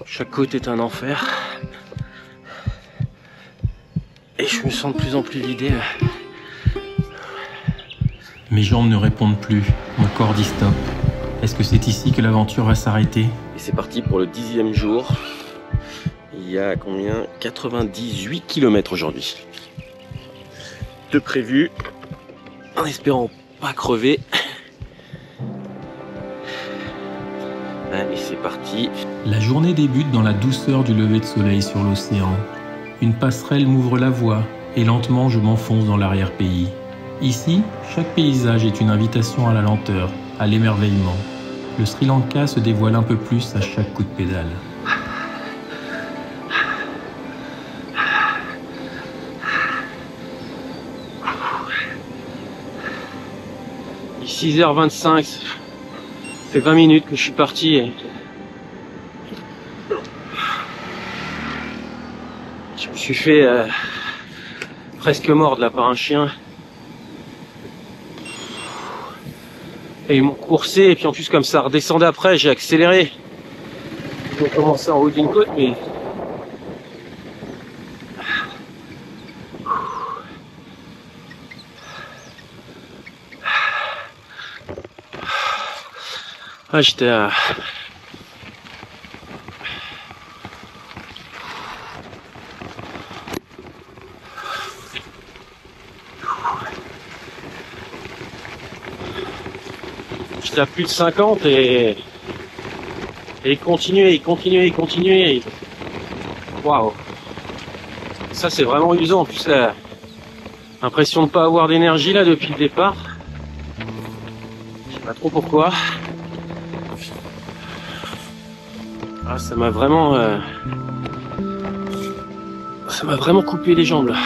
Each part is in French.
Chaque côte est un enfer. Et je me sens de plus en plus vidé. Mes jambes ne répondent plus, mon corps dit stop. Est-ce que c'est ici que l'aventure va s'arrêter? Et c'est parti pour le 10e jour. Il y a combien? 98 km aujourd'hui. De prévu, en espérant pas crever. Allez, c'est parti. La journée débute dans la douceur du lever de soleil sur l'océan. Une passerelle m'ouvre la voie et lentement je m'enfonce dans l'arrière-pays. Ici, chaque paysage est une invitation à la lenteur, à l'émerveillement. Le Sri Lanka se dévoile un peu plus à chaque coup de pédale. Il est 6h25, ça fait 20 minutes que je suis parti et je me suis fait presque mordre là par un chien. Et ils m'ont coursé et puis en plus comme ça redescendait après, j'ai accéléré. J'ai commencé en haut d'une côte mais j'étais à... J'étais à plus de 50 et continuer. Waouh. Ça c'est vraiment usant. En plus l'impression de ne pas avoir d'énergie là depuis le départ. Je sais pas trop pourquoi. Ah, ça m'a vraiment coupé les jambes là.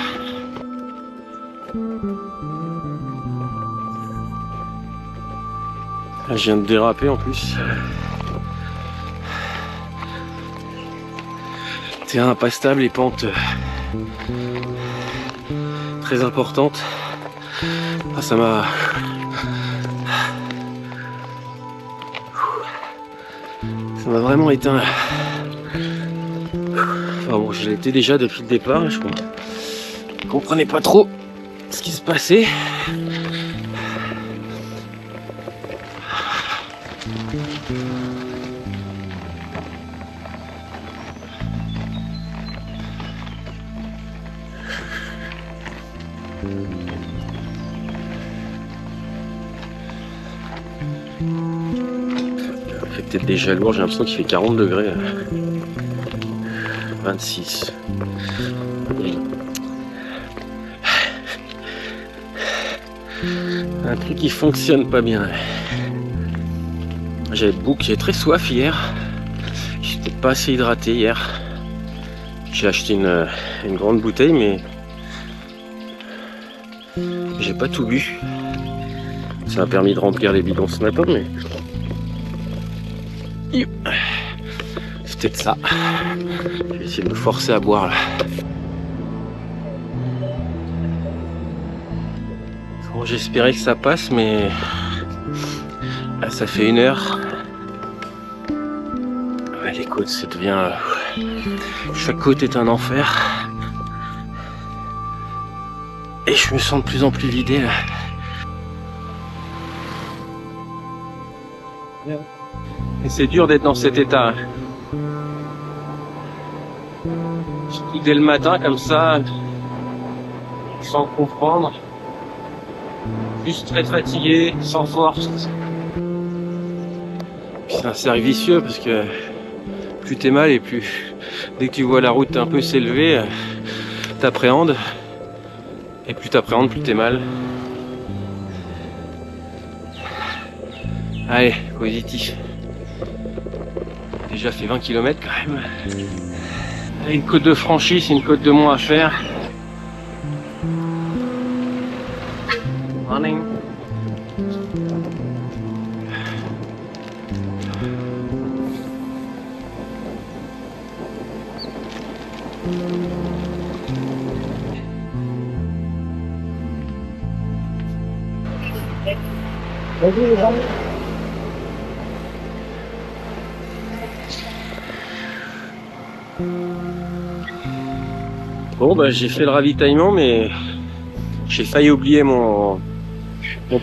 Là, je viens de déraper en plus. Terrain pas stable et pente très importante. Ah, ça m'a vraiment éteint. Enfin bon, je l'étais déjà depuis le départ. Je comprenais pas trop ce qui se passait. Il fait peut-être déjà lourd, j'ai l'impression qu'il fait 40 degrés. 26. Un truc qui fonctionne pas bien. J'avais très soif hier. J'étais pas assez hydraté hier. J'ai acheté une grande bouteille mais j'ai pas tout bu. Ça m'a permis de remplir les bidons ce matin mais c'est peut-être ça. Je vais essayer de me forcer à boire là. Bon, j'espérais que ça passe mais là, ça fait 1 heure. Ouais, les côtes ça devient... Chaque côte est un enfer. Et je me sens de plus en plus vidé là. Et c'est dur d'être dans cet état. Surtout dès le matin comme ça, sans comprendre. Juste très fatigué, sans force. C'est un cercle vicieux parce que plus t'es mal et plus dès que tu vois la route un peu s'élever, t'appréhendes. Et plus t'appréhendes, plus t'es mal. Allez, positif. Déjà fait 20 km quand même. Allez, une côte de franchie, c'est une côte de moins à faire. Morning. Bon bah j'ai fait le ravitaillement, mais j'ai failli oublier mon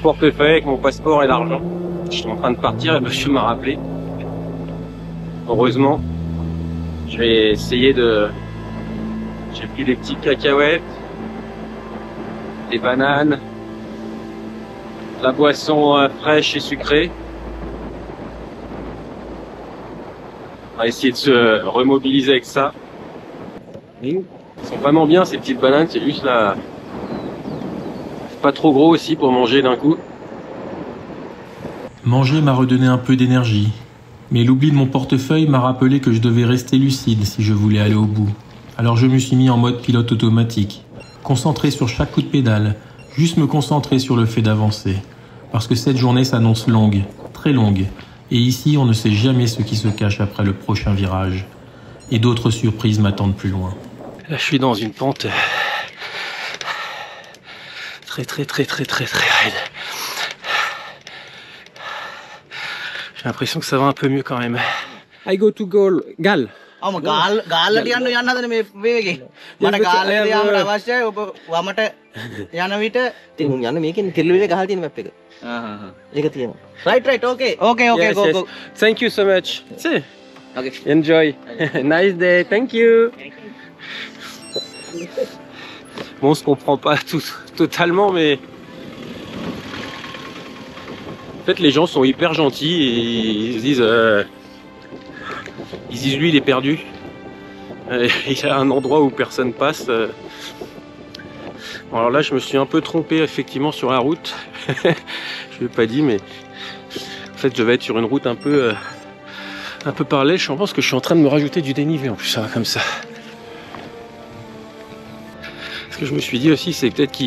portefeuille avec mon passeport et l'argent. Je suis en train de partir et le monsieur m'a rappelé. Heureusement, je vais essayer de... J'ai pris des petites cacahuètes, des bananes, la boisson fraîche et sucrée. On va essayer de se remobiliser avec ça. Ils sont vraiment bien ces petites bananes, c'est juste là... Pas trop gros aussi pour manger d'un coup. Manger m'a redonné un peu d'énergie, mais l'oubli de mon portefeuille m'a rappelé que je devais rester lucide si je voulais aller au bout. Alors je me suis mis en mode pilote automatique, concentré sur chaque coup de pédale, juste me concentrer sur le fait d'avancer. Parce que cette journée s'annonce longue, très longue, et ici on ne sait jamais ce qui se cache après le prochain virage. Et d'autres surprises m'attendent plus loin. Là je suis dans une pente très raide. J'ai l'impression que ça va un peu mieux quand même. I go to Gal. ගාල්ලට යන්න හදන මේ වේගේ මට ගාල්ලට යන්න අවශ්‍යයි ඔබ වමට යන විට ඉතින් උන් යන්න මේකෙන් කෙල්ලුවේ ගහලා තියෙන මැප් එක. ඒක තියෙනවා. Right okay go. Thank you so much. See. Okay. Enjoy. Nice day. Thank you. Bon, on se comprend pas totalement, mais en fait les gens sont hyper gentils et ils disent lui il est perdu. Il y a un endroit où personne passe. Bon, alors là je me suis un peu trompé effectivement sur la route. Je l'ai pas dit, mais en fait je devais être sur une route un peu parallèle. Je pense que je suis en train de me rajouter du dénivelé en plus, ça va comme ça. Ce que je me suis dit aussi, c'est peut-être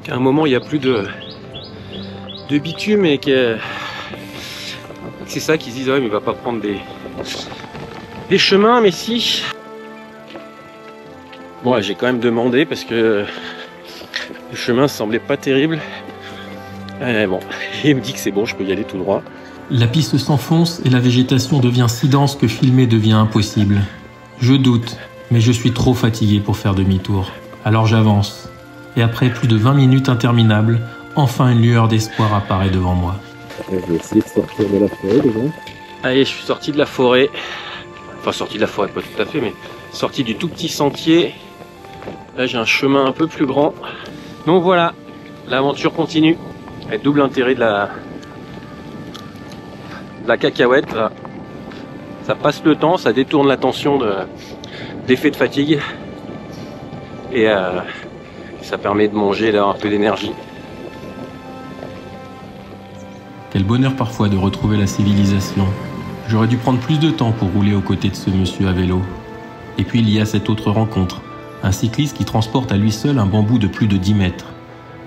qu'à un moment il n'y a plus de bitume et que c'est ça qu'ils se disent, ouais, mais il va pas prendre des chemins, mais si. Bon, ouais, j'ai quand même demandé parce que le chemin semblait pas terrible. Bon, il me dit que c'est bon, je peux y aller tout droit. La piste s'enfonce et la végétation devient si dense que filmer devient impossible. Je doute, mais je suis trop fatigué pour faire demi-tour. Alors j'avance. Et après plus de 20 minutes interminables, enfin une lueur d'espoir apparaît devant moi. Je vais essayer de sortir de la forêt déjà. Allez, je suis sorti de la forêt. Enfin, sorti de la forêt, pas tout à fait, mais sorti du tout petit sentier. Là, j'ai un chemin un peu plus grand. Donc voilà, l'aventure continue. Avec double intérêt de la cacahuète. Là. Ça passe le temps, ça détourne l'attention d'effet de fatigue. Et ça permet de manger là, un peu d'énergie. Quel bonheur parfois de retrouver la civilisation. J'aurais dû prendre plus de temps pour rouler aux côtés de ce monsieur à vélo. Et puis il y a cette autre rencontre, un cycliste qui transporte à lui seul un bambou de plus de 10 mètres.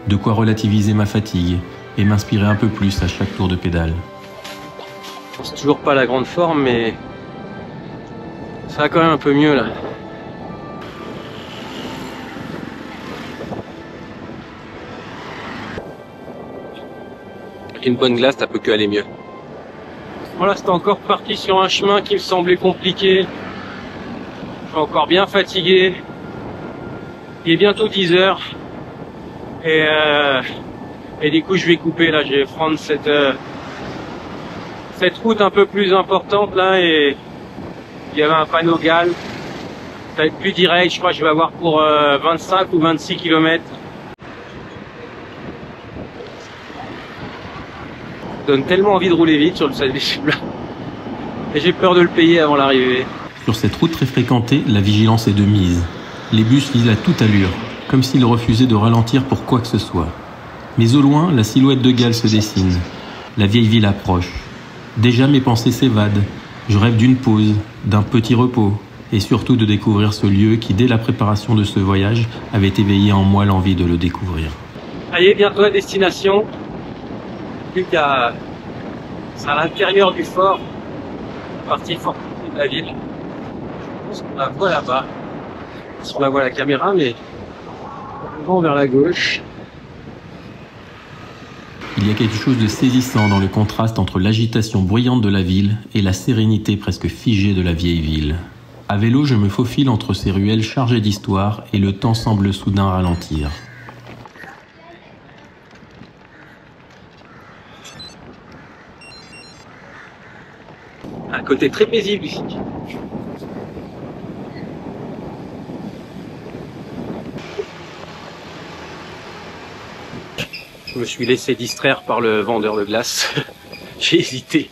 De quoi relativiser ma fatigue et m'inspirer un peu plus à chaque tour de pédale. C'est toujours pas la grande forme, mais ça va quand même un peu mieux là. Une bonne glace, ça peut que aller mieux. Voilà, c'était encore parti sur un chemin qui me semblait compliqué. Je suis encore bien fatigué. Il est bientôt 10 h. Et du coup, je vais couper là. Je vais prendre cette route un peu plus importante là. Et il y avait un panneau Gal. Ça va être plus direct. Je crois que je vais avoir pour 25 ou 26 km. Donne tellement envie de rouler vite sur le sable et j'ai peur de le payer avant l'arrivée. Sur cette route très fréquentée, la vigilance est de mise. Les bus visent à toute allure, comme s'ils refusaient de ralentir pour quoi que ce soit. Mais au loin, la silhouette de Gal se dessine. La vieille ville approche. Déjà mes pensées s'évadent. Je rêve d'une pause, d'un petit repos, et surtout de découvrir ce lieu qui, dès la préparation de ce voyage, avait éveillé en moi l'envie de le découvrir. Allez, bientôt à destination. C'est à l'intérieur du fort, la partie forte de la ville. Je pense qu'on la voit là-bas. On la voit à la caméra, mais on va vers la gauche. Il y a quelque chose de saisissant dans le contraste entre l'agitation bruyante de la ville et la sérénité presque figée de la vieille ville. À vélo, je me faufile entre ces ruelles chargées d'histoire et le temps semble soudain ralentir. Un côté très paisible ici. Je me suis laissé distraire par le vendeur de glace. J'ai hésité.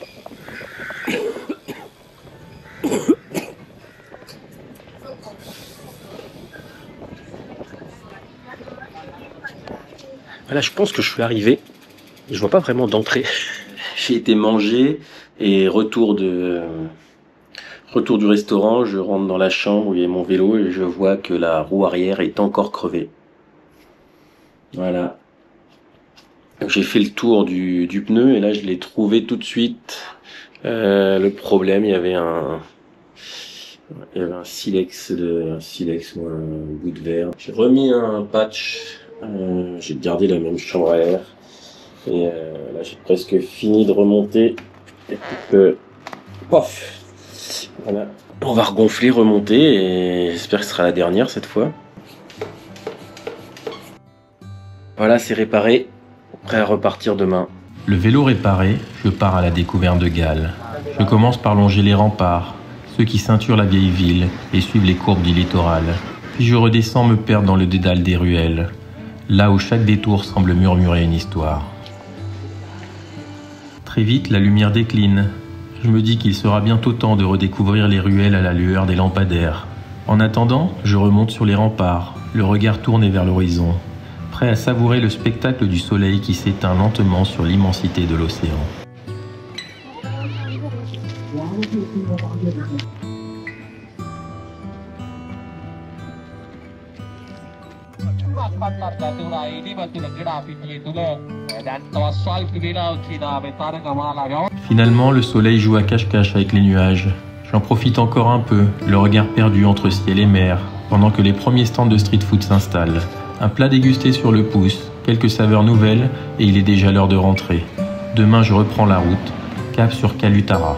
Voilà, je pense que je suis arrivé. Je vois pas vraiment d'entrée. J'ai été manger et retour du restaurant, je rentre dans la chambre où il y a mon vélo et je vois que la roue arrière est encore crevée. Voilà. Donc j'ai fait le tour du pneu et là je l'ai trouvé tout de suite. Le problème, il y avait un silex ou un bout de verre. J'ai remis un patch. J'ai gardé la même chambre à air. Et là j'ai presque fini de remonter. Et puis pof. Voilà. On va regonfler, remonter et j'espère que ce sera la dernière cette fois. Voilà, c'est réparé. Prêt à repartir demain. Le vélo réparé, je pars à la découverte de Galles. Je commence par longer les remparts, ceux qui ceinturent la vieille ville et suivent les courbes du littoral. Puis je redescends me perdre dans le dédale des ruelles, là où chaque détour semble murmurer une histoire. Très vite, la lumière décline. Je me dis qu'il sera bientôt temps de redécouvrir les ruelles à la lueur des lampadaires. En attendant, je remonte sur les remparts, le regard tourné vers l'horizon, prêt à savourer le spectacle du soleil qui s'éteint lentement sur l'immensité de l'océan. Finalement, le soleil joue à cache-cache avec les nuages. J'en profite encore un peu, le regard perdu entre ciel et mer, pendant que les premiers stands de street food s'installent. Un plat dégusté sur le pouce, quelques saveurs nouvelles et il est déjà l'heure de rentrer. Demain, je reprends la route, cap sur Kalutara.